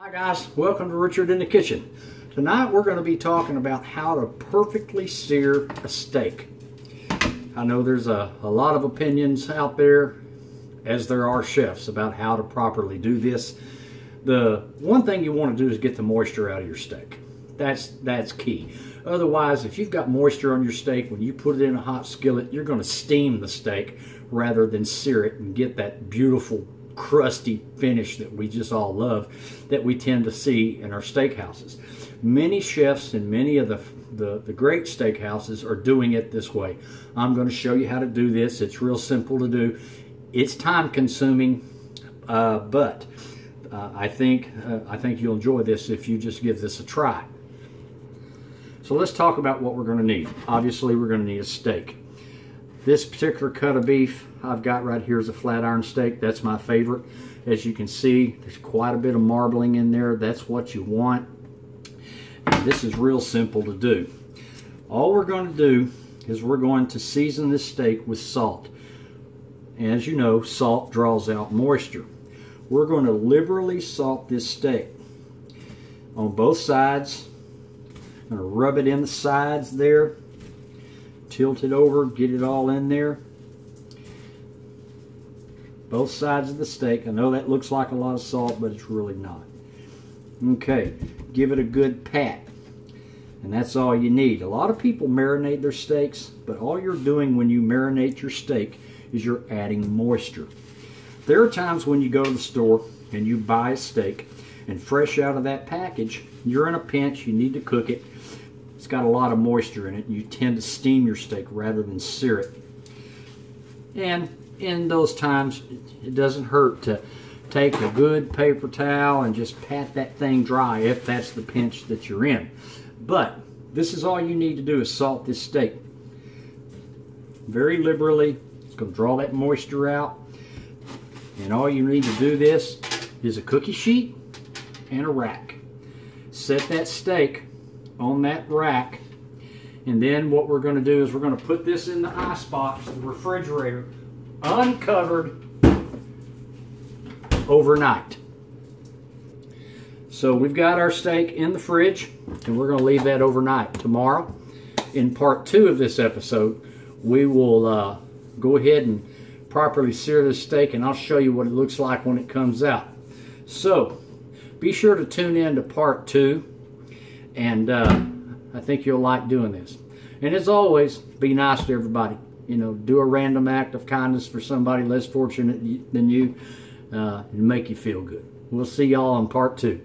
Hi guys, welcome to Richard in the Kitchen. Tonight we're going to be talking about how to perfectly sear a steak. I know there's a lot of opinions out there, as there are chefs, about how to properly do this. The one thing you want to do is get the moisture out of your steak. That's key. Otherwise, if you've got moisture on your steak, when you put it in a hot skillet, you're going to steam the steak rather than sear it and get that beautiful crusty finish that we just all love, that we tend to see in our steakhouses. Many chefs and many of the great steakhouses are doing it this way. I'm going to show you how to do this. It's real simple to do. It's time consuming, but I think you'll enjoy this if you just give this a try. So let's talk about what we're going to need. Obviously, we're going to need a steak. This particular cut of beef I've got right here is a flat iron steak. That's my favorite. As you can see, there's quite a bit of marbling in there. That's what you want. And this is real simple to do. All we're going to do is we're going to season this steak with salt. As you know, salt draws out moisture. We're going to liberally salt this steak on both sides. I'm going to rub it in the sides there. Tilt it over, get it all in there. Both sides of the steak. I know that looks like a lot of salt, but it's really not. Okay, give it a good pat. And that's all you need. A lot of people marinate their steaks, but all you're doing when you marinate your steak is you're adding moisture. There are times when you go to the store and you buy a steak, and fresh out of that package, you're in a pinch, you need to cook it. It's got a lot of moisture in it, and you tend to steam your steak rather than sear it. And in those times, it doesn't hurt to take a good paper towel and just pat that thing dry if that's the pinch that you're in. But this is all you need to do, is salt this steak very liberally. It's going to draw that moisture out. And all you need to do this is a cookie sheet and a rack. Set that steak on that rack, and then what we're going to do is we're going to put this in the ice box, the refrigerator, uncovered overnight. So we've got our steak in the fridge, and we're going to leave that overnight. Tomorrow, in part 2 of this episode, we will go ahead and properly sear this steak, and I'll show you what it looks like when it comes out. So be sure to tune in to part 2, and I think you'll like doing this. And as always, be nice to everybody. You know, do a random act of kindness for somebody less fortunate than you, and make you feel good. We'll see y'all on part 2.